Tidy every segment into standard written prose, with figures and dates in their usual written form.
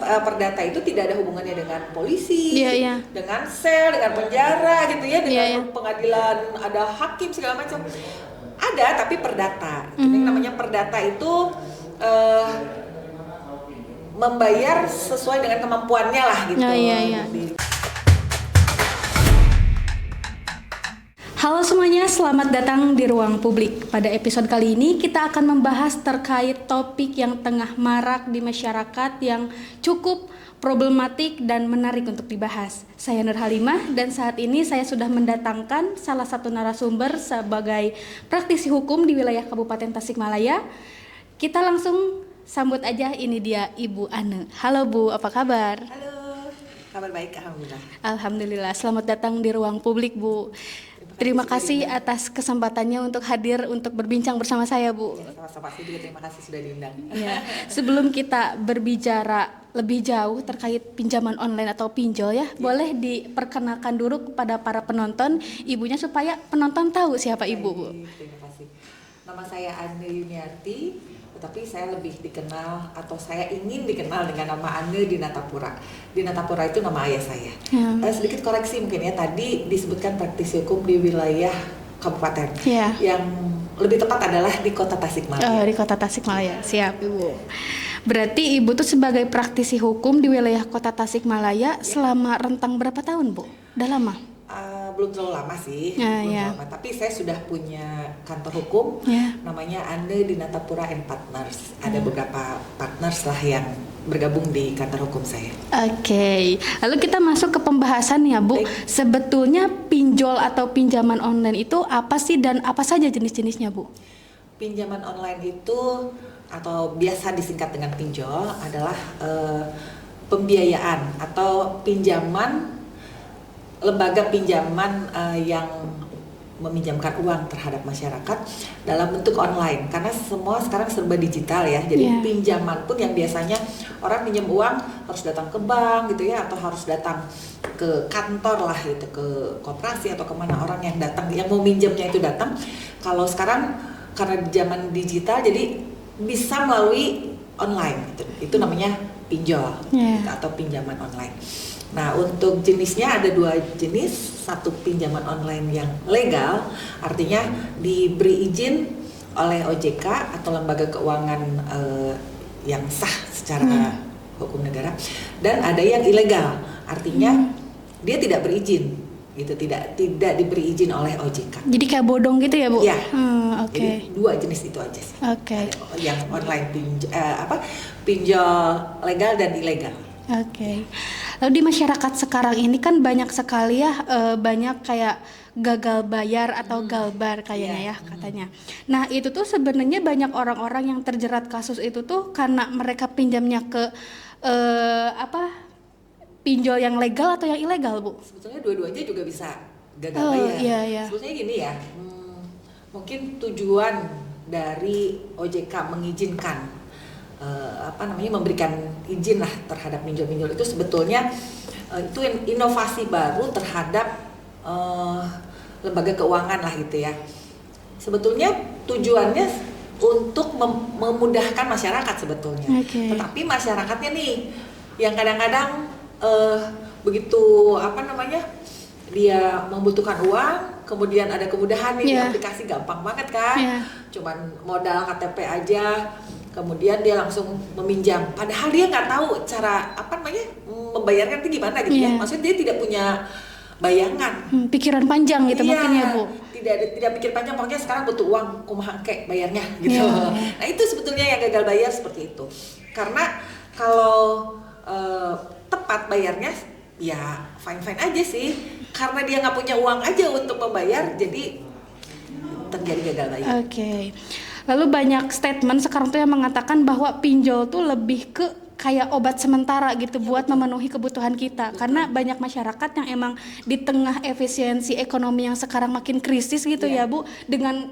perdata itu tidak ada hubungannya dengan polisi, Iya. dengan sel, dengan penjara gitu ya, dengan Iya. pengadilan, ada hakim segala macam. Ada, tapi perdata. Jadi yang namanya perdata itu membayar sesuai dengan kemampuannya lah gitu. Iya. Halo semuanya, selamat datang di Ruang Publik. Pada episode kali ini kita akan membahas terkait topik yang tengah marak di masyarakat yang cukup problematik dan menarik untuk dibahas. Saya Nur Halimah dan saat ini saya sudah mendatangkan salah satu narasumber sebagai praktisi hukum di wilayah Kabupaten Tasikmalaya. Kita langsung sambut aja, ini dia Ibu Ane. Halo Bu, apa kabar? Halo, kabar baik, alhamdulillah. Alhamdulillah, selamat datang di Ruang Publik Bu. Terima kasih atas kesempatannya untuk hadir untuk berbincang bersama saya, Bu. Ya, sama-sama, juga terima kasih sudah diundang. Ya, sebelum kita berbicara lebih jauh terkait pinjaman online atau pinjol ya, boleh diperkenalkan dulu kepada para penonton ibunya supaya penonton tahu siapa Ibu, Bu. Terima kasih. Nama saya Ane Yuniarti, tetapi saya lebih dikenal atau saya ingin dikenal dengan nama Ane Dinatapura. Dinatapura itu nama ayah saya. Sedikit koreksi mungkin ya, tadi disebutkan praktisi hukum di wilayah kabupaten. Yang lebih tepat adalah di Kota Tasikmalaya. Di Kota Tasikmalaya, siap Ibu. Berarti Ibu tuh sebagai praktisi hukum di wilayah Kota Tasikmalaya selama rentang berapa tahun, Bu? Udah lama? Belum terlalu lama sih, lama. Tapi saya sudah punya kantor hukum, namanya Ane Dinatapura and Partners. Ada beberapa partners lah yang bergabung di kantor hukum saya. Oke. Lalu kita masuk ke pembahasan ya, Bu. Baik. Sebetulnya pinjol atau pinjaman online itu apa sih dan apa saja jenis-jenisnya, Bu? Pinjaman online itu atau biasa disingkat dengan pinjol adalah pembiayaan atau pinjaman lembaga pinjaman yang meminjamkan uang terhadap masyarakat dalam bentuk online, karena semua sekarang serba digital ya. Jadi pinjaman pun yang biasanya orang pinjam uang harus datang ke bank gitu ya, atau harus datang ke kantor lah gitu, ke koperasi atau kemana orang yang datang yang mau minjamnya itu datang. Kalau sekarang karena zaman digital jadi bisa melalui online gitu. Itu namanya pinjol atau pinjaman online. Nah, untuk jenisnya ada dua jenis. Satu pinjaman online yang legal, artinya diberi izin oleh OJK atau lembaga keuangan yang sah secara hukum negara. Dan ada yang ilegal, artinya dia tidak berizin, gitu, tidak diberi izin oleh OJK. Jadi kayak bodong gitu ya, Bu? Iya. Oke. Jadi dua jenis itu aja sih. Oke. Yang online pinjol legal dan ilegal. Oke. Lalu di masyarakat sekarang ini kan banyak sekali ya, banyak kayak gagal bayar atau galbar kayaknya ya katanya. Nah itu tuh sebenarnya banyak orang-orang yang terjerat kasus itu tuh karena mereka pinjamnya ke pinjol yang legal atau yang ilegal, Bu? Sebetulnya dua-duanya juga bisa gagal bayar. Iya. Sebetulnya gini ya, mungkin tujuan dari OJK mengizinkan memberikan izin lah terhadap pinjol-pinjol itu sebetulnya itu inovasi baru terhadap lembaga keuangan lah gitu ya. Sebetulnya tujuannya untuk memudahkan masyarakat sebetulnya. Tetapi masyarakatnya nih yang kadang-kadang begitu dia membutuhkan uang, kemudian ada kemudahan nih di aplikasi, gampang banget kan, cuman modal KTP aja, kemudian dia langsung meminjam, padahal dia nggak tahu cara membayarkan itu gimana gitu ya. Maksudnya dia tidak punya bayangan, pikiran panjang gitu mungkin ya, Bu. Tidak pikir panjang, pokoknya sekarang butuh uang, kumaha kek bayarnya gitu. Nah itu sebetulnya yang gagal bayar seperti itu, karena kalau tepat bayarnya ya fine aja sih, karena dia nggak punya uang aja untuk membayar, jadi terjadi gagal bayar. Oke. Lalu banyak statement sekarang tuh yang mengatakan bahwa pinjol tuh lebih ke kayak obat sementara gitu buat memenuhi kebutuhan kita. Karena banyak masyarakat yang emang di tengah efisiensi ekonomi yang sekarang makin krisis gitu ya, Bu, dengan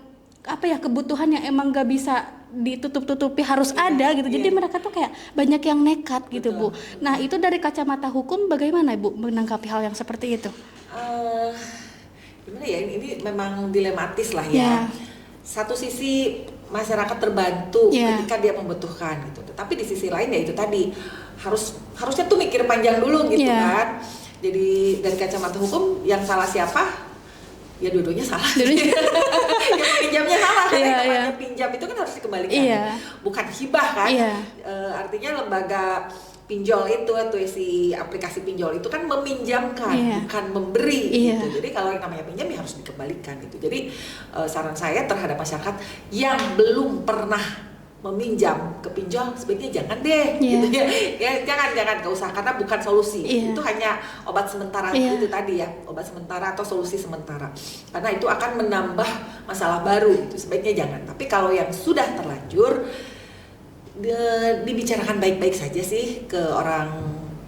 kebutuhan yang emang gak bisa ditutup-tutupi harus ada gitu. Jadi mereka tuh kayak banyak yang nekat gitu, Bu. Nah, itu dari kacamata hukum bagaimana, Bu, menanggapi hal yang seperti itu? Gimana ya, ini memang dilematis lah ya. Satu sisi masyarakat terbantu ketika dia membutuhkan gitu. Tetapi di sisi lain ya itu tadi harusnya tuh mikir panjang dulu gitu Iya. kan. Jadi dari kacamata hukum yang salah siapa? Ya dua-duanya salah. Dua-duanya. Yang pinjamnya salah kan, Iya, yang iya. namanya pinjam itu kan harus dikembalikan. Iya. Bukan hibah kan. Iya. Artinya lembaga pinjol itu atau si aplikasi pinjol itu kan meminjamkan, Iya. bukan memberi Iya. gitu. Jadi kalau yang namanya pinjam ya harus dikembalikan gitu. Jadi saran saya terhadap masyarakat yang belum pernah meminjam ke pinjol sebaiknya jangan deh Iya. gitu ya. Ya jangan gak usah karena bukan solusi. Iya. Itu hanya obat sementara Iya. itu tadi ya, obat sementara atau solusi sementara. Karena itu akan menambah masalah baru itu sebaiknya jangan. Tapi kalau yang sudah terlanjur dibicarakan baik-baik saja sih ke orang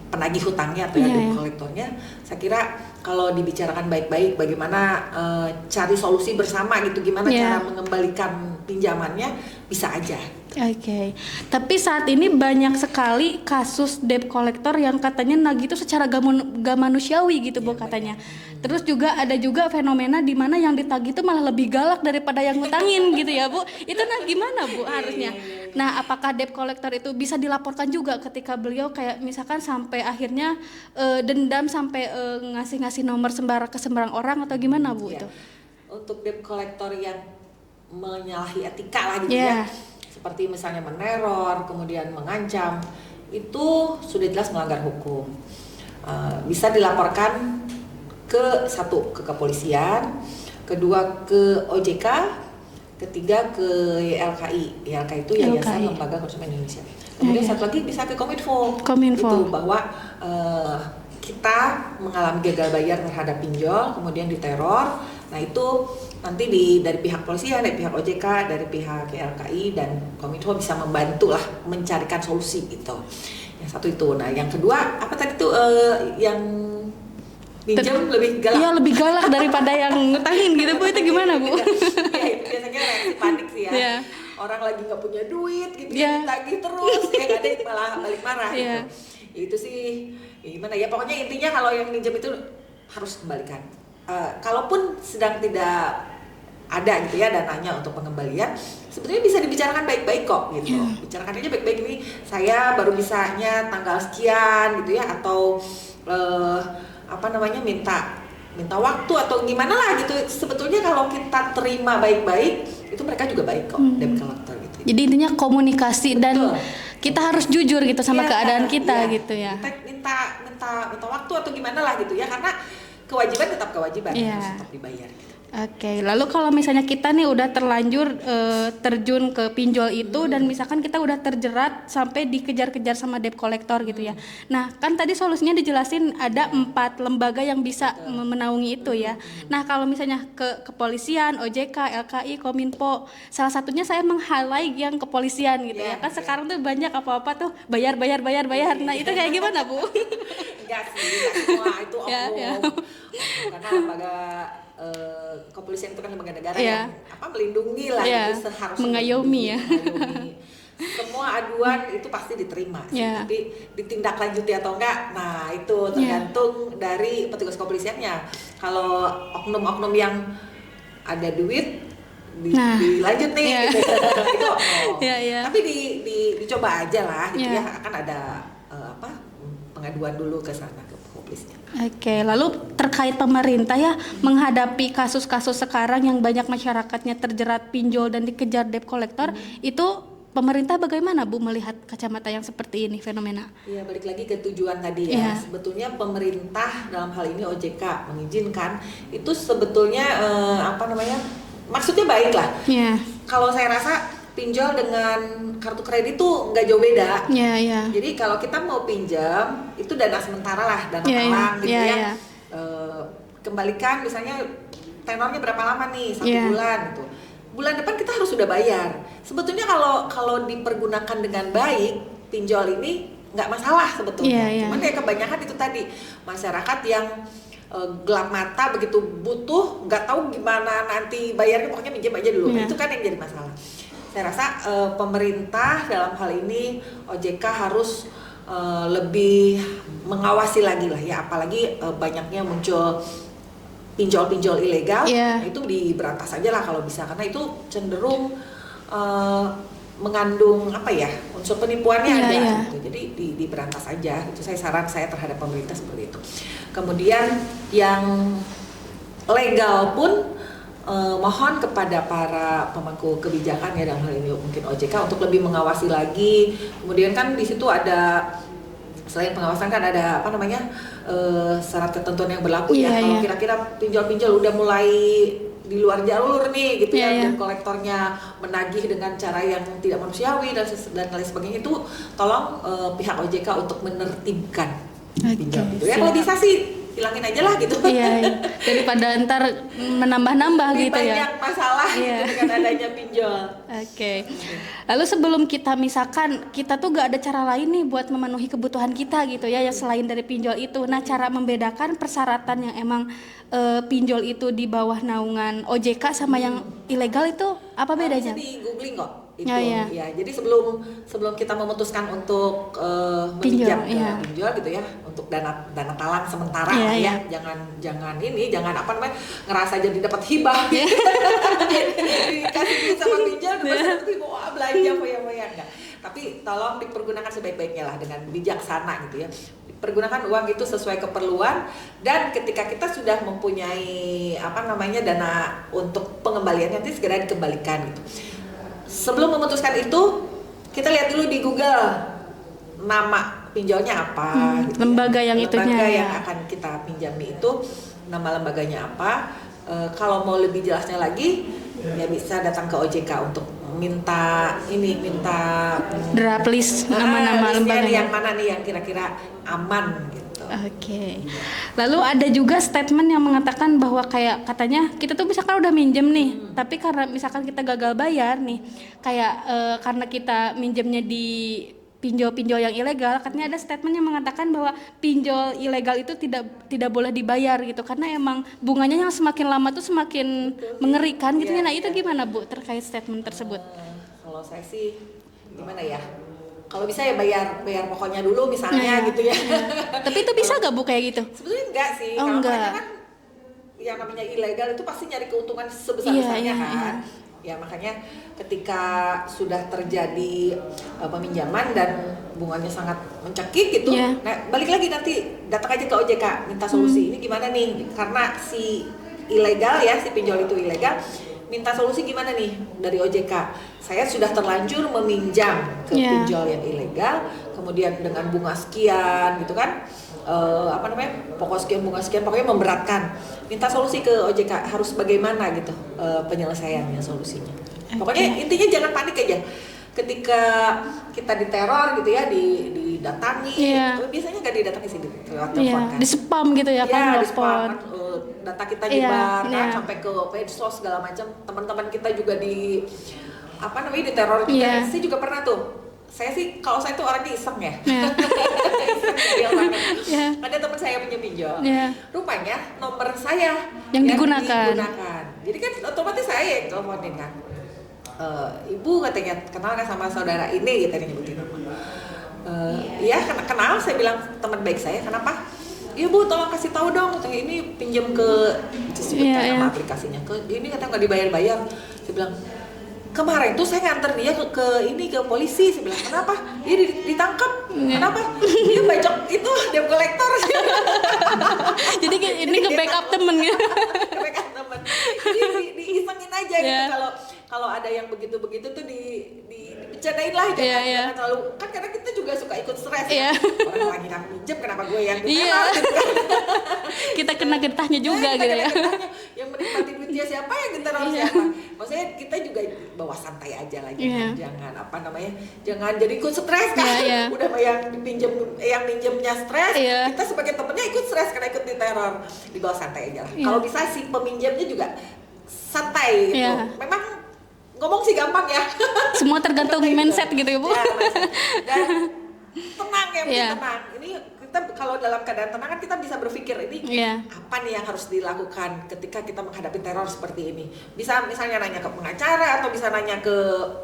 penagih hutangnya atau Iya, debt iya. kolektornya. Saya kira kalau dibicarakan baik-baik bagaimana cari solusi bersama gitu, gimana Iya. cara mengembalikan pinjamannya bisa aja. Oke, tapi saat ini banyak sekali kasus debt collector yang katanya nagih itu secara gak manusiawi gitu Bu Iya, katanya. Terus juga ada juga fenomena di mana yang ditagih itu malah lebih galak daripada yang ngutangin gitu ya Bu. Itu nah gimana Bu harusnya? Nah, apakah debt collector itu bisa dilaporkan juga ketika beliau kayak misalkan sampai akhirnya dendam sampai ngasih nomor ke sembarang orang atau gimana Bu Iya. itu? Untuk debt collector yang menyalahi etika lah gitu Iya. ya, seperti misalnya meneror, kemudian mengancam, itu sudah jelas melanggar hukum. Bisa dilaporkan ke kepolisian, kedua ke OJK, ketiga ke YLKI. YLKI itu Yayasan YLKI. Lembaga Konsumen Indonesia. Kemudian Iya. satu lagi bisa ke Kominfo. Kominfo. Itu bahwa kita mengalami gagal bayar terhadap pinjol, kemudian diteror. Nah itu nanti dari pihak polisian, dari pihak OJK, dari pihak YLKI dan Kominfo bisa membantu lah mencarikan solusi gitu. Yang satu itu. Nah yang kedua apa tadi tuh yang pinjam lebih galak? Iya, lebih galak daripada yang ngutangin gitu Bu. Itu gimana Bu? Ya itu biasanya reaksi panik sih ya. Iya. Orang lagi nggak punya duit gitu Iya. ya, ditagih terus ya nggak ada yang malah balik marah Iya. gitu. Ya, itu sih ya gimana ya, pokoknya intinya kalau yang minjem itu harus kembalikan. Kalaupun sedang tidak ada gitu ya dananya untuk pengembalian, sebetulnya bisa dibicarakan baik-baik kok gitu. Iya. Bicarakan aja baik-baik, ini saya baru bisanya tanggal sekian gitu ya, atau minta waktu atau gimana lah gitu. Sebetulnya kalau kita terima baik-baik, itu mereka juga baik kok, debt collector gitu. Jadi intinya komunikasi dan Betul. kita harus jujur gitu sama Iya, keadaan kita iya. gitu ya. Minta waktu atau gimana lah gitu ya, karena kewajiban tetap kewajiban, Iya. harus tetap dibayar gitu. Oke, lalu kalau misalnya kita nih udah terlanjur terjun ke pinjol itu dan misalkan kita udah terjerat sampai dikejar-kejar sama debt collector gitu ya. Nah, kan tadi solusinya dijelasin ada 4 lembaga yang bisa menaungi itu ya. Nah, kalau misalnya ke kepolisian, OJK, LKI, Kominfo, salah satunya saya meng-highlight yang kepolisian gitu ya. Iya, Kan iya. sekarang tuh banyak apa-apa tuh bayar. Nah, itu kayak gimana, Bu? Enggak sih, enggak semua itu oknum. Ya, ya. Oknum, karena lembaga kepolisian itu kan lembaga negara Iya. yang melindungi lah, Iya, itu seharusnya mengayomi ya. mengayomi. Semua aduan itu pasti diterima, Iya. tapi ditindaklanjuti atau enggak, nah itu tergantung dari petugas kepolisiannya. Kalau oknum-oknum yang ada duit Nah, dilanjut nih, iya. gitu. Itu oknum. Iya, iya. Tapi dicoba aja lah, gitu Iya. ya, akan ada pengaduan dulu ke sana ke kepolisian. Oke, lalu terkait pemerintah ya menghadapi kasus-kasus sekarang yang banyak masyarakatnya terjerat pinjol dan dikejar debt collector, itu pemerintah bagaimana Bu melihat kacamata yang seperti ini fenomena? Iya, balik lagi ke tujuan tadi ya. Iya. Sebetulnya pemerintah dalam hal ini OJK mengizinkan itu sebetulnya maksudnya baik lah. Iya. Kalau saya rasa pinjol dengan kartu kredit tuh nggak jauh beda. Iya, iya. Jadi kalau kita mau pinjam itu dana sementara lah, dana Iya, talang iya, gitu iya, ya. iya. Kembalikan misalnya tenornya berapa lama nih, 1 Iya. bulan gitu. Bulan depan kita harus sudah bayar. Sebetulnya kalau dipergunakan dengan baik, pinjol ini nggak masalah sebetulnya. Iya, iya. Cuman ya kebanyakan itu tadi masyarakat yang gelap mata begitu butuh, nggak tahu gimana nanti bayarnya, pokoknya minjem aja dulu. Iya. Itu kan yang jadi masalah. Saya rasa pemerintah dalam hal ini OJK harus lebih mengawasi lagi lah ya, apalagi banyaknya muncul pinjol-pinjol ilegal. Iya. Itu diberantas aja lah kalau bisa, karena itu cenderung mengandung apa ya unsur penipuannya Iya, ada iya. gitu. Jadi diberantas aja. Itu saran saya terhadap pemerintah seperti itu. Kemudian yang legal pun mohon kepada para pemangku kebijakan ya dalam hal ini mungkin OJK untuk lebih mengawasi lagi. Kemudian kan di situ ada selain pengawasan kan ada apa namanya syarat ketentuan yang berlaku Iya, ya. Kalau iya. kira-kira pinjol-pinjol udah mulai di luar jalur nih gitu Iya, ya, iya. dan kolektornya menagih dengan cara yang tidak manusiawi dan lain sebagainya, itu tolong pihak OJK untuk menertibkan pinjol gitu ya. siap. Kalau bisa sih hilangin aja lah gitu. Iya, iya. Daripada ntar menambah-nambah Lebih gitu ya. banyak masalah Iya. gitu dengan adanya pinjol. Oke. Lalu sebelum kita misalkan kita tuh gak ada cara lain nih buat memenuhi kebutuhan kita gitu ya, yang selain dari pinjol itu. Nah, cara membedakan persyaratan yang emang pinjol itu di bawah naungan OJK sama yang ilegal itu apa bedanya? Bisa di googling kok itu Ya, ya. ya. Jadi sebelum kita memutuskan untuk Pinjol, meminjam ke iya. pinjol gitu ya, untuk dana talang sementara Iya, lah ya, iya. jangan apa namanya ngerasa jadi dapat hibah gitu. Dikasih duit sama pinjol terus dapat hibah, wah belanja foya-foya enggak. Tapi tolong dipergunakan sebaik-baiknya lah dengan bijaksana gitu ya. Pergunakan uang itu sesuai keperluan, dan ketika kita sudah mempunyai apa namanya dana untuk pengembalian nanti segera dikembalikan gitu. Sebelum memutuskan itu kita lihat dulu di Google nama pinjolnya apa gitu ya. Lembaga yang itunya Lembaga ya. yang akan kita pinjami itu nama lembaganya apa. Kalau mau lebih jelasnya lagi ya bisa datang ke OJK untuk minta Draft list nama-nama listnya lembaganya. yang mana nih yang kira-kira aman gitu. Oke. Lalu ada juga statement yang mengatakan bahwa kayak katanya kita tuh misalkan udah minjem nih, tapi karena misalkan kita gagal bayar nih, kayak karena kita minjemnya di pinjol-pinjol yang ilegal, katanya ada statement yang mengatakan bahwa pinjol ilegal itu tidak boleh dibayar gitu, karena emang bunganya yang semakin lama tuh semakin mengerikan gitu ya. Iya, Nah, itu iya. gimana Bu terkait statement tersebut? Kalau saya sih gimana ya? Kalau bisa ya bayar pokoknya dulu misalnya Iya, gitu ya. Tapi itu bisa gak Bu kayak gitu? Sebetulnya enggak sih. Oh, Kalau enggak. mereka kan yang namanya ilegal itu pasti nyari keuntungan sebesar-besarnya Iya, kan. Ya makanya ketika sudah terjadi peminjaman dan bunganya sangat mencekik gitu, Iya. nah balik lagi nanti datang aja ke OJK minta solusi. Ini gimana nih? Karena si ilegal ya, si pinjol itu ilegal, minta solusi gimana nih dari OJK. Saya sudah terlanjur meminjam ke Iya. pinjol yang ilegal, kemudian dengan bunga sekian gitu kan, apa namanya, pokok sekian bunga sekian, pokoknya memberatkan. Minta solusi ke OJK harus bagaimana gitu penyelesaiannya, solusinya. Pokoknya intinya jangan panik aja. Ketika kita diteror gitu ya, didatangi, Iya. biasanya nggak didatangi sih lewat Iya, telepon kan. di spam gitu ya kan, Ya, di nelpon. spam kan, data kita Iya, nyebar kan, iya. sampai ke medsos segala macam. Teman-teman kita juga di apa namanya diteror juga. Iya. Saya juga pernah tuh. Saya sih kalau saya tuh orangnya iseng ya. Iya. Iseng jadial banget. Iya. Ada teman saya punya pinjol. Iya. Rupanya nomor saya Yang digunakan. Jadi kan otomatis saya yang teleponin kan. Ibu katanya kenal nggak sama saudara ini, gitu nyebutin nama. Iya kenal, saya bilang teman baik saya. Kenapa? Iya Bu, tolong kasih tahu dong. Katanya ini pinjam ke disebutkan Iya, nama iya. aplikasinya. Ini katanya nggak dibayar-bayar. Saya bilang kemarin tuh saya nganter dia ke polisi. Saya bilang kenapa? Dia ditangkap. Kenapa? Dia bacok itu debt collector. Jadi ini ke backup temen gitu. Backup temen. Diisengin aja gitu. Iya. Kalau ada yang begitu-begitu tuh dibicarain lah, Iya, jangan iya. terlalu, kan karena kita juga suka ikut stres. Iya. Orang lagi nggak minjem, kenapa gue yang Iya. diteror, gitu kan. Kita kena getahnya juga Kita gitu ya. kena-kenanya, yang menikmati duitnya siapa, yang diteror Iya. siapa. Maksudnya kita juga bawa santai aja lah, Iya. jangan apa namanya, jangan jadi ikut stres kan. Iya, iya. Udah yang minjemnya stres, Iya. kita sebagai temennya ikut stres karena ikut diteror. Dibawa santai aja lah. Iya. Kalau bisa si peminjamnya juga santai gitu. Iya. Memang ngomong sih gampang ya. Semua tergantung mindset gitu ya Bu. Ya, mindset. Dan tenang ya, mesti Iya. tenang. Ini kita kalau dalam keadaan tenang kan kita bisa berpikir ini Iya. apa nih yang harus dilakukan ketika kita menghadapi teror seperti ini. Bisa misalnya nanya ke pengacara atau bisa nanya ke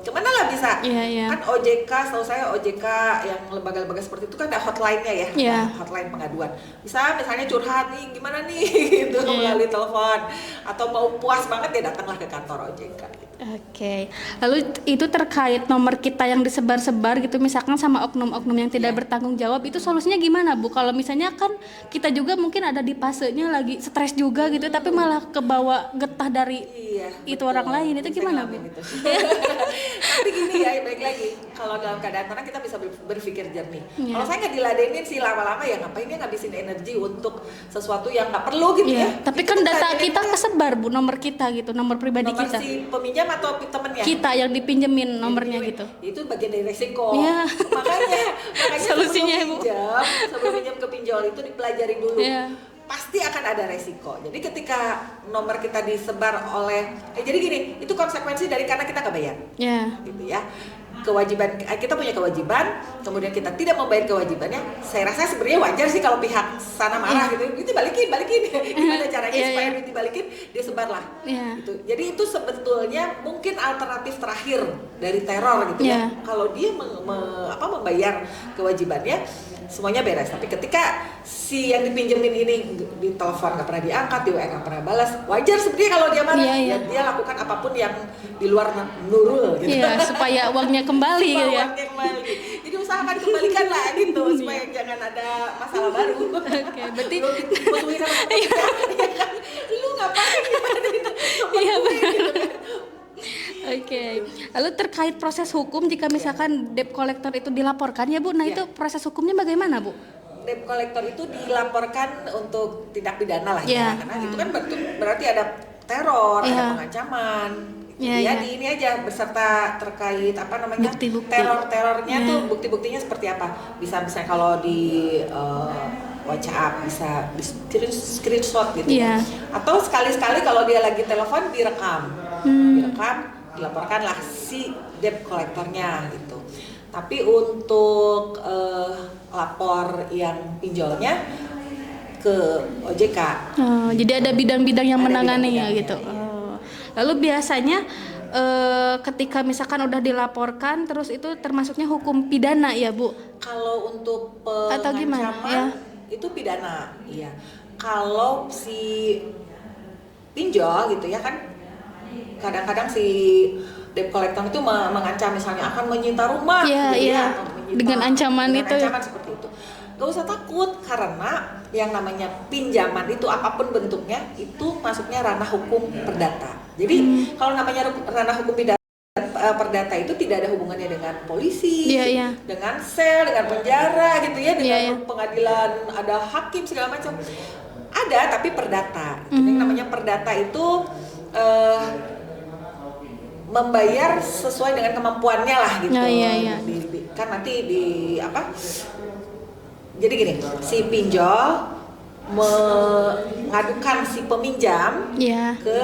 kemana lah bisa. Iya. Kan OJK, setahu saya OJK yang lembaga-lembaga seperti itu kan ada hotline-nya ya, Iya. hotline pengaduan. Bisa misalnya curhat nih gimana nih gitu melalui telepon, atau mau puas banget ya datanglah ke kantor OJK gitu. Oke, lalu itu terkait nomor kita yang disebar-sebar gitu, misalkan sama oknum-oknum yang tidak bertanggung jawab, itu solusinya gimana Bu? Kalau misalnya kan kita juga mungkin ada di fasenya lagi stres juga gitu, tapi malah kebawa getah dari itu orang lain, itu gimana Bu? Tapi gini ya, baik lagi, kalau dalam keadaan tenang kita bisa berpikir jernih. Iya. Kalau saya nggak diladenin sih lama-lama ya ngapain dia ngabisin energi untuk sesuatu yang nggak perlu gitu ya. Tapi Itu kan data ladenin kita kesebar Bu, nomor kita gitu, nomor pribadi nomor kita. si peminjam atau temennya? Kita yang dipinjemin nomornya gitu. Itu bagian dari resiko. Iya. Makanya Solusinya, sebelum pinjam ke pinjol itu dipelajari dulu. Iya. Pasti akan ada resiko. Jadi ketika nomor kita disebar oleh jadi gini, itu konsekuensi dari karena kita nggak bayar. Ya. Gitu ya. Kewajiban kita punya kewajiban, kemudian kita tidak membayar kewajibannya. Saya rasa sebenarnya wajar sih kalau pihak sana marah gitu. Itu balikin. Gimana caranya supaya duit dibalikin? Dia sebarlah. Gitu. Jadi itu sebetulnya mungkin alternatif terakhir dari teror gitu ya. Kalau dia membayar kewajibannya, semuanya beres. Tapi ketika si yang dipinjemin ini di telepon nggak pernah diangkat, di WA nggak pernah balas, wajar sebenarnya kalau dia marah. Ya, dia lakukan apapun yang di luar nurul gitu. Iya, supaya uangnya kembali gitu ya. Uangnya kembali. Jadi usahakan kembalikan lah gitu supaya jangan ada masalah baru. Oke, berarti musuhin sama teman-teman. Lu ngapain gimana itu? Iya benar. Oke, lalu terkait proses hukum jika misalkan debt collector itu dilaporkan ya Bu, nah itu proses hukumnya bagaimana Bu? Debt collector itu dilaporkan untuk tindak pidana lah ya, karena itu kan berarti ada teror, ada pengancaman. Di ini aja beserta terkait bukti-bukti. Terornya tuh bukti-buktinya seperti apa? Bisa misalnya kalau di WhatsApp bisa screenshot gitu ya. Atau sekali-sekali kalau dia lagi telepon direkam, dilaporkanlah si debt collectornya gitu. Tapi untuk lapor yang pinjolnya ke OJK. Jadi ada bidang-bidang yang menangani ya gitu. Lalu biasanya ketika misalkan udah dilaporkan terus itu termasuknya hukum pidana ya Bu? Kalau untuk pengancaman itu pidana, iya. Kalau si pinjol gitu ya kan kadang-kadang si debt collector itu mengancam misalnya akan menyita rumah atau menyita, dengan ancaman seperti itu. Gak usah takut karena yang namanya pinjaman itu apapun bentuknya itu masuknya ranah hukum perdata. Jadi kalau namanya ranah hukum perdata itu tidak ada hubungannya dengan polisi, dengan sel, dengan penjara gitu ya, dengan pengadilan, ada hakim segala macam. Ada tapi perdata. Jadi namanya perdata itu membayar sesuai dengan kemampuannya lah gitu. Kan nanti jadi gini, si pinjol mengadukan si peminjam ke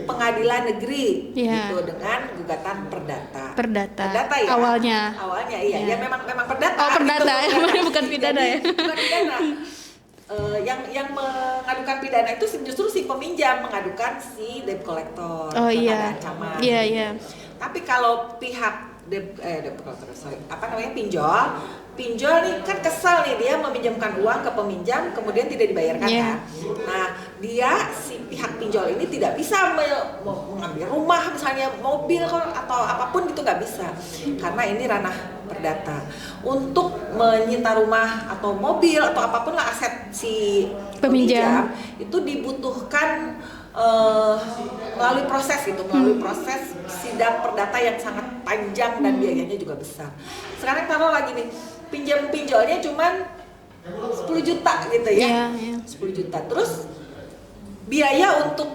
pengadilan negeri gitu dengan gugatan perdata. Perdata ya. Awalnya iya. Ya memang perdata. Oh, perdata gitu. Bukan pidana ya. Bukan pidana. Yang mengadukan pidana itu justru si peminjam mengadukan si debt collector ada ancaman. Iya. Tapi kalau pihak pinjol nih kan kesal nih, dia meminjamkan uang ke peminjam kemudian tidak dibayarkan kan. Nah, si pihak pinjol ini tidak bisa mengambil rumah misalnya, mobil atau apapun itu nggak bisa karena ini ranah perdata. Untuk menyita rumah atau mobil atau apapun lah aset si peminjam itu dibutuhkan melalui proses sidang perdata yang sangat panjang dan biayanya juga besar. Sekarang taruh lagi nih, pinjolnya cuman 10 juta gitu ya. 10 juta. Terus biaya untuk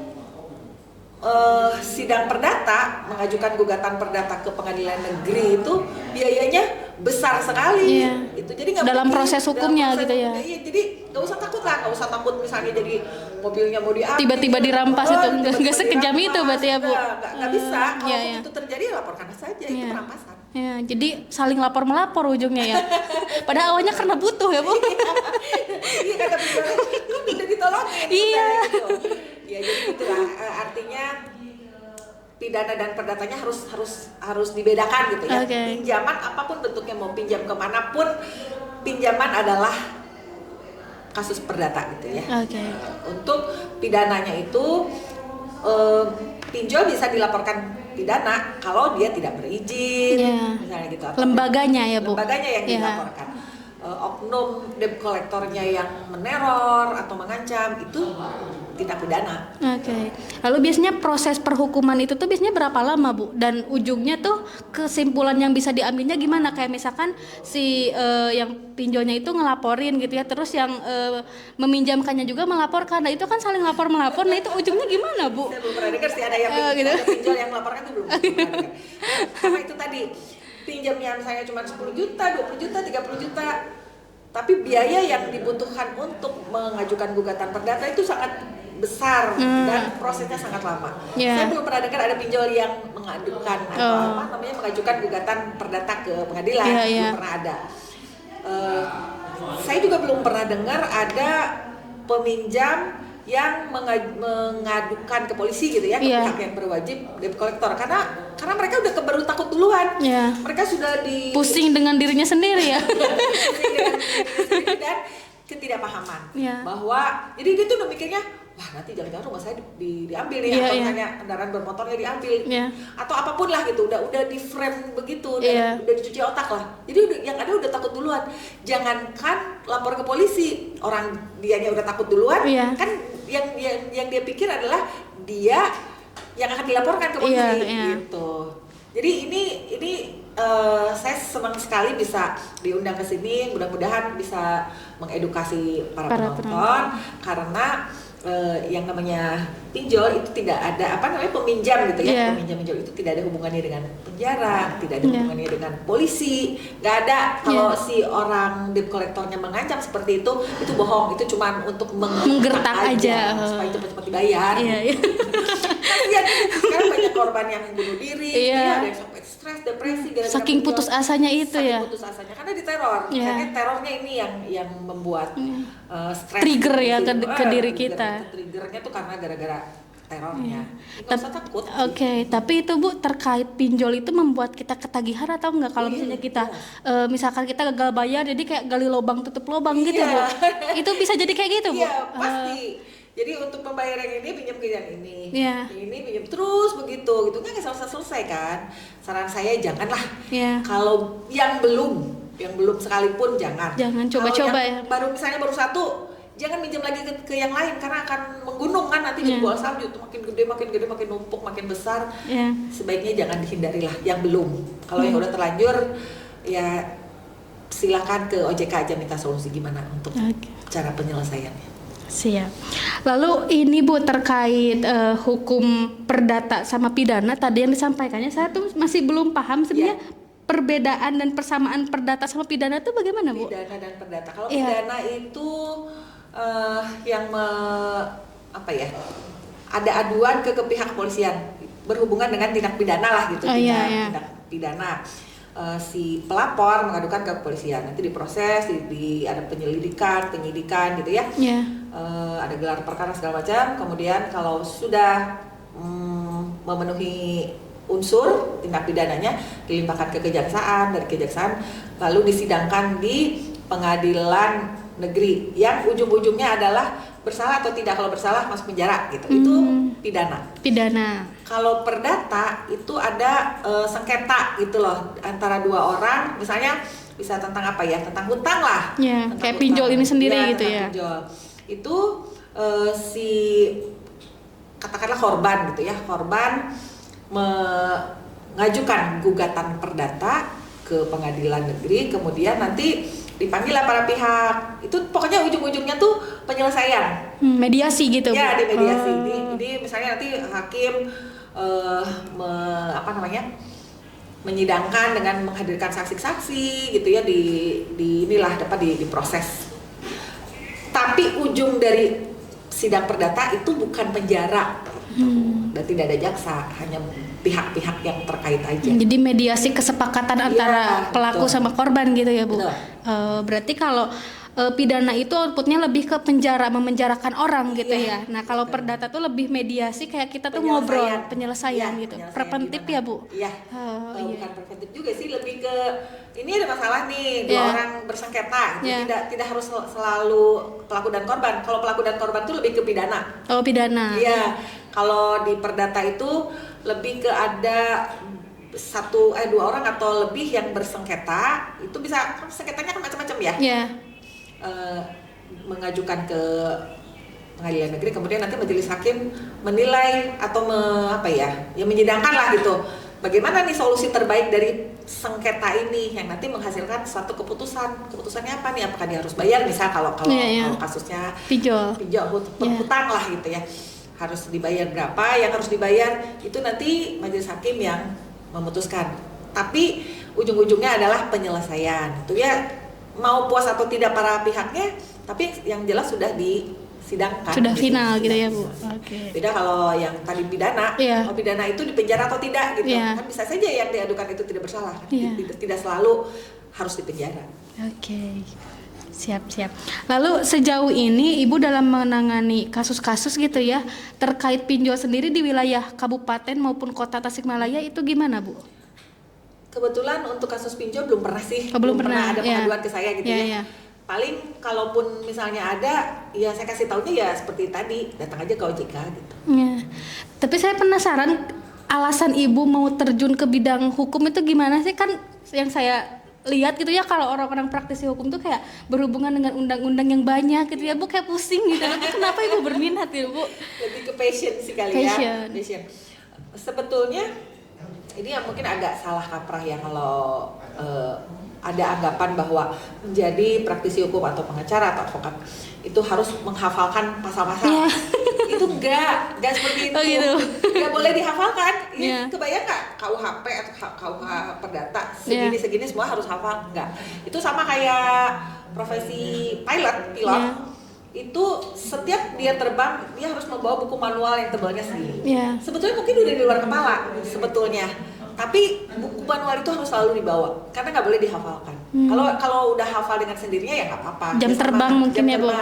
sidang perdata, mengajukan gugatan perdata ke pengadilan negeri itu biayanya besar sekali. Itu jadi dalam proses hukumnya gitu ya. Iya, jadi nggak usah takut misalnya jadi mobilnya mau diambil tiba-tiba dirampas itu nggak sekejam itu berarti ya Bu. Nggak bisa. Kalau itu terjadi laporkan saja, itu perampasan. Jadi saling lapor melapor ujungnya ya. Pada awalnya karena butuh ya Bu. Iya kata penjualnya, lu udah ditolongin. Iya. Gitu. Ya jadi gitulah. Artinya pidana dan perdatanya harus dibedakan gitu ya. Okay. Pinjaman apapun bentuknya, mau pinjam kemanapun, pinjaman adalah kasus perdata gitu ya. Okay. Untuk pidananya itu pinjol bisa dilaporkan pidana kalau dia tidak berizin, misalnya gitu. Atau lembaganya ya Bu? Lembaganya yang dilaporkan. Oknum debt kolektornya yang meneror atau mengancam itu tindak pidana. Oke. Lalu biasanya proses perhukuman itu tuh biasanya berapa lama Bu? Dan ujungnya tuh kesimpulan yang bisa diambilnya gimana? Kayak misalkan si yang pinjolnya itu ngelaporin gitu ya, terus yang meminjamkannya juga melaporkan. Nah itu kan saling lapor-melapor. Nah itu ujungnya gimana Bu? Saya belum pernah dengar sih ada yang gitu. ada pinjol yang melaporkan itu belum pernah dengar. Karena itu tadi pinjamnya misalnya cuma 10 juta, 20 juta, 30 juta, tapi biaya yang dibutuhkan untuk mengajukan gugatan perdata itu sangat besar dan prosesnya sangat lama. Saya belum pernah dengar ada pinjol yang mengadukan atau mengajukan gugatan perdata ke pengadilan, belum pernah ada. Saya juga belum pernah dengar ada peminjam yang mengadukan ke polisi gitu ya, ke pihak yang berwajib debt collector karena mereka udah keburu takut duluan. Mereka sudah pusing dengan dirinya sendiri ya. Pusing dengan dirinya sendiri dan ketidakpahaman bahwa jadi dia tuh udah mikirnya wah nanti jangan-jangan rumah saya diambil nih atau misalnya kendaraan bermotornya diambil atau apapun lah gitu, udah di frame begitu, udah dicuci otak lah. Jadi yang ada udah takut duluan. Jangankan lapor ke polisi, orang dianya udah takut duluan, kan yang dia pikir adalah dia yang akan dilaporkan ke polisi gitu. Jadi ini saya senang sekali bisa diundang ke sini, mudah-mudahan bisa mengedukasi para penonton karena yang namanya pinjol itu tidak ada peminjam gitu ya. Peminjam itu tidak ada hubungannya dengan penjara, tidak ada hubungannya dengan polisi, nggak ada. Kalau si orang debt kolektornya mengancam seperti itu bohong, itu cuma untuk menggertak aja supaya cepat-cepat dibayar. Sekarang banyak korban yang bunuh diri, ada yang sampai stres, depresi gara-gara saking putus asanya itu saking putus asanya karena diteror. Karena terornya ini yang membuat stres, trigger ya ke diri kita. Triggernya tuh karena gara-gara terornya. Nggak usah takut. Oke, tapi itu Bu terkait pinjol itu membuat kita ketagihan atau enggak kalau misalnya kita misalkan kita gagal bayar jadi kayak gali lubang tutup lubang gitu Bu. Itu bisa jadi kayak gitu Bu? Iya, pasti. Jadi untuk membayar yang ini pinjam ke yang ini, ini pinjam terus begitu, gitu kan nggak selesai kan? Saran saya janganlah. Kalau yang belum sekalipun jangan coba-coba ya. Baru satu, jangan minjem lagi ke yang lain karena akan menggunung kan nanti jadi bola salju tuh makin gede, makin numpuk, makin besar. Sebaiknya jangan dihindari lah yang belum. Kalau yang udah terlanjur ya silakan ke OJK aja minta solusi gimana untuk cara penyelesaiannya. Siap. Lalu ini Bu terkait hukum perdata sama pidana tadi yang disampaikannya, saya tuh masih belum paham sebenarnya perbedaan dan persamaan perdata sama pidana itu bagaimana Bu? Pidana dan perdata. Kalau pidana itu ada aduan ke pihak kepolisian berhubungan dengan tindak pidana lah gitu, tindak pidana. Si pelapor mengadukan ke kepolisian, nanti diproses, ada penyidikan gitu ya. Ada gelar perkara segala macam. Kemudian kalau sudah memenuhi unsur tindak pidananya dilimpahkan ke kejaksaan, dari kejaksaan lalu disidangkan di pengadilan negeri yang ujung-ujungnya adalah bersalah atau tidak. Kalau bersalah masuk penjara gitu. Itu pidana. Kalau perdata itu ada sengketa gitu loh antara dua orang, misalnya bisa tentang tentang hutang lah. Tentang kayak pinjol ini sendiri gitu ya. Pinjol. Itu si katakanlah korban gitu ya, korban mengajukan gugatan perdata ke pengadilan negeri, kemudian nanti dipanggil lah para pihak. Itu pokoknya ujung-ujungnya tuh penyelesaian. Mediasi gitu. Ya, di mediasi. Ini misalnya nanti hakim menyidangkan dengan menghadirkan saksi-saksi gitu ya di proses. Tapi ujung dari sidang perdata itu bukan penjara. Dan tidak ada jaksa, hanya pihak-pihak yang terkait aja. Jadi mediasi kesepakatan antara pelaku sama korban gitu ya Bu. Berarti kalau pidana itu outputnya lebih ke memenjarakan orang gitu ya. Nah kalau betul. perdata tuh lebih mediasi, kayak kita tuh Penyelesaian. ngobrol, penyelesaian Iya, gitu. penyelesaian Preventif gimana? ya Bu? Iya. Oh, iya. Bukan preventif juga sih, lebih ke ini ada masalah nih, dua Iya. orang bersengketa, Iya. tidak harus selalu pelaku dan korban. Kalau pelaku dan korban tuh lebih ke pidana. Oh pidana. Iya. Kalau di perdata itu lebih ke ada dua orang atau lebih yang bersengketa, itu bisa, kan sengketanya kan macam-macam ya. Iya. Mengajukan ke pengadilan negeri, kemudian nanti majelis hakim menilai atau menyidangkan lah gitu. Bagaimana nih solusi terbaik dari sengketa ini yang nanti menghasilkan suatu keputusan. Keputusannya apa nih? Apakah dia harus bayar? Misal kalau kasusnya pinjol hutang lah gitu ya. Harus dibayar berapa? Yang harus dibayar itu nanti majelis hakim yang memutuskan. Tapi ujung-ujungnya adalah penyelesaian. Itu ya, mau puas atau tidak para pihaknya, tapi yang jelas sudah disidangkan. Sudah final gitu ya Bu. Oke. Beda kalau yang tadi pidana, kalau pidana itu dipenjara atau tidak gitu. Kan bisa saja yang diadukan itu tidak bersalah. Tidak selalu harus dipenjara. Oke. Siap. Lalu sejauh ini Ibu dalam menangani kasus-kasus gitu ya, terkait pinjol sendiri di wilayah kabupaten maupun kota Tasikmalaya itu gimana Bu? Kebetulan untuk kasus pinjol belum pernah sih. Belum pernah ada pengaduan ke saya gitu ya. Paling kalaupun misalnya ada, ya saya kasih taunya ya seperti tadi, datang aja ke OJK gitu. Ya. Tapi saya penasaran alasan Ibu mau terjun ke bidang hukum itu gimana sih? Kan yang saya lihat gitu ya, kalau orang-orang praktisi hukum tuh kayak berhubungan dengan undang-undang yang banyak gitu ya Bu, kayak pusing gitu. Kenapa Ibu berminat ya Bu? Lebih ke passion sih kali ya. Passion. Sebetulnya ini yang mungkin agak salah kaprah ya kalau ada anggapan bahwa menjadi praktisi hukum atau pengacara atau advokat itu harus menghafalkan pasal-pasal. Itu enggak seperti itu. Oh gitu. Enggak boleh dihafalkan. Kebayang nggak KUHP atau KUH Perdata segini semua harus hafal? Enggak. Itu sama kayak profesi pilot. Itu setiap dia terbang dia harus membawa buku manual yang tebalnya segini. Sebetulnya mungkin udah di luar kepala sebetulnya. Tapi buku manual itu harus selalu dibawa karena nggak boleh dihafalkan. Kalau udah hafal dengan sendirinya ya nggak apa-apa. Jam terbang mungkin ya Bu.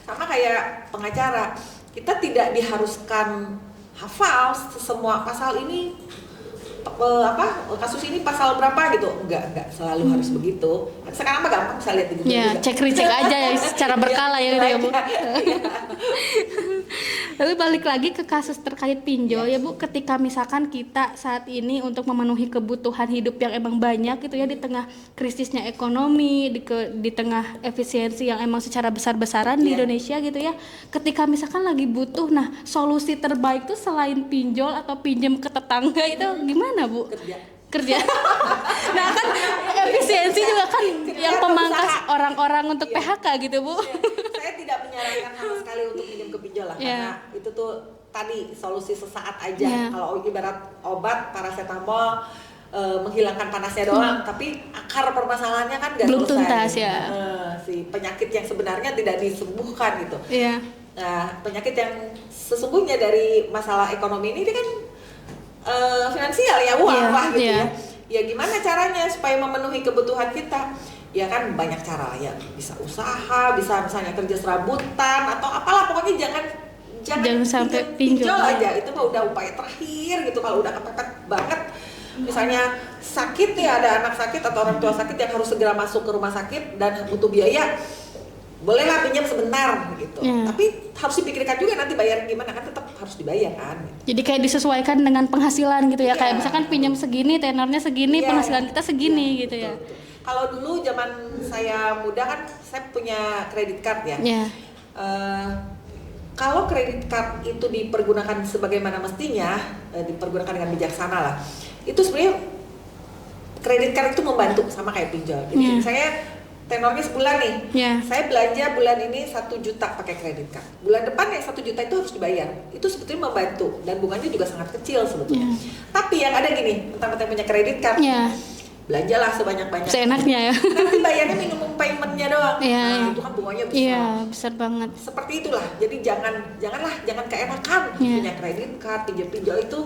Sama kayak pengacara, kita tidak diharuskan hafal semua pasal ini, kasus ini pasal berapa gitu. Enggak selalu harus begitu. Sekarang mah gampang bisa lihat di Google juga. Cek aja ya secara berkala ya Bu. Lalu balik lagi ke kasus terkait pinjol ya Bu, ketika misalkan kita saat ini untuk memenuhi kebutuhan hidup yang emang banyak gitu ya, di tengah krisisnya ekonomi, di tengah efisiensi yang emang secara besar-besaran di Indonesia gitu ya, ketika misalkan lagi butuh, nah solusi terbaik tuh selain pinjol atau pinjam ke tetangga itu gimana Bu? Kerja. Nah kan efisiensi juga kan yang pemangkas orang-orang untuk PHK gitu Bu. Saya tidak menyarankan sama sekali untuk minjem ke pinjol lah, karena itu tuh tadi solusi sesaat aja. Kalau ibarat obat paracetamol menghilangkan panasnya doang, tapi akar permasalahannya kan nggak belum selesai. Tuntas ya. Si penyakit yang sebenarnya tidak disembuhkan gitu. Nah penyakit yang sesungguhnya dari masalah ekonomi ini kan finansial ya, uang lah gitu ya. Ya gimana caranya supaya memenuhi kebutuhan kita? Ya kan banyak cara ya, bisa usaha, bisa misalnya kerja serabutan atau apalah, pokoknya jangan sampai pinjol aja. Itu mah udah upaya terakhir gitu. Kalau udah kepepet banget, misalnya sakit nih, ada anak sakit atau orang tua sakit yang harus segera masuk ke rumah sakit dan butuh biaya, bolehlah pinjam sebentar gitu. Tapi harus dipikirkan juga nanti bayar gimana, kan tetap harus dibayar kan gitu. Jadi kayak disesuaikan dengan penghasilan gitu ya, kayak misalkan pinjam segini, tenornya segini, penghasilan kita segini gitu ya. Kalau dulu zaman saya muda kan saya punya kredit card ya. Kalau kredit card itu dipergunakan sebagaimana mestinya, dipergunakan dengan bijaksana lah, itu sebenarnya kredit card itu membantu sama kayak pinjol. Jadi saya tenornya sebulan nih, saya belanja bulan ini 1 juta pakai kredit card. Bulan depan yang 1 juta itu harus dibayar. Itu sebetulnya membantu dan bunganya juga sangat kecil sebetulnya. Tapi yang ada gini, mentang-mentang punya kredit card, belanjalah sebanyak-banyak. Seenaknya ya. Nanti bayarnya minimum paymentnya doang. Itu kan bunganya besar. Besar banget. Seperti itulah. Jadi jangan keenakan punya kredit card, pinjol itu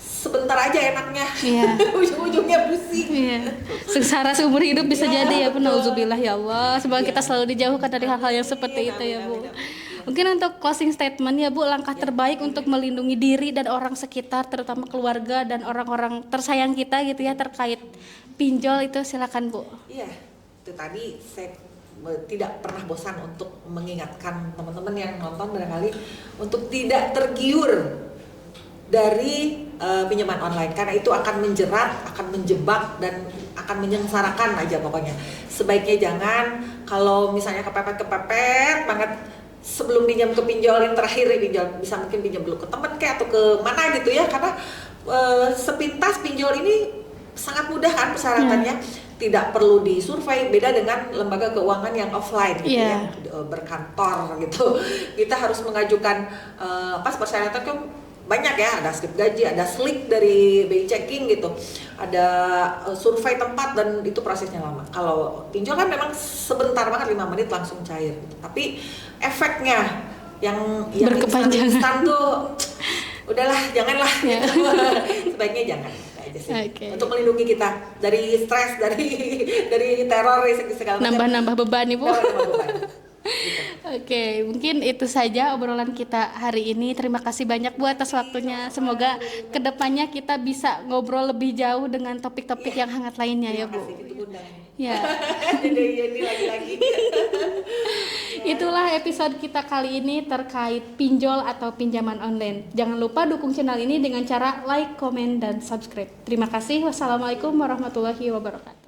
sebentar aja enaknya, Iya. ujung-ujungnya pusing. Iya. Sengsara seumur hidup bisa Iya, jadi ya Bu. betul. Nauzubillah ya Allah. Semoga Iya. kita selalu dijauhkan dari hal-hal yang seperti itu ya Bu. Amin, amin. Mungkin untuk closing statement ya Bu, langkah terbaik untuk melindungi diri dan orang sekitar, terutama keluarga dan orang-orang tersayang kita gitu ya, terkait pinjol itu silakan Bu. Iya, itu tadi saya tidak pernah bosan untuk mengingatkan teman-teman yang nonton barangkali untuk tidak tergiur dari pinjaman online, karena itu akan menjerat, akan menjebak, dan akan menyengsarakan aja pokoknya. Sebaiknya jangan, kalau misalnya kepepet banget sebelum pinjam ke pinjol yang terakhir pinjol, bisa mungkin pinjam dulu ke teman kayak atau ke mana gitu ya, karena sepintas pinjol ini sangat mudah kan persyaratannya, tidak perlu disurvei, beda dengan lembaga keuangan yang offline gitu ya, berkantor gitu. Kita harus mengajukan persyaratan kan banyak ya, ada slip gaji, ada slip dari BI checking gitu, ada survei tempat, dan itu prosesnya lama. Kalau pinjol kan memang sebentar banget, 5 menit langsung cair gitu. Tapi efeknya yang instan tuh udahlah, janganlah gitu. Sebaiknya jangan aja sih. Untuk melindungi kita dari stres, dari teror, segala macam. Nambah-nambah beban Ibu. Nambah beban. Gitu. Oke, mungkin itu saja obrolan kita hari ini. Terima kasih banyak Bu atas waktunya. Semoga kedepannya kita bisa ngobrol lebih jauh dengan topik-topik yang hangat lainnya ya Bu. Ya. Jadi lagi-lagi. Itulah episode kita kali ini terkait pinjol atau pinjaman online. Jangan lupa dukung channel ini dengan cara like, komen, dan subscribe. Terima kasih. Wassalamualaikum warahmatullahi wabarakatuh.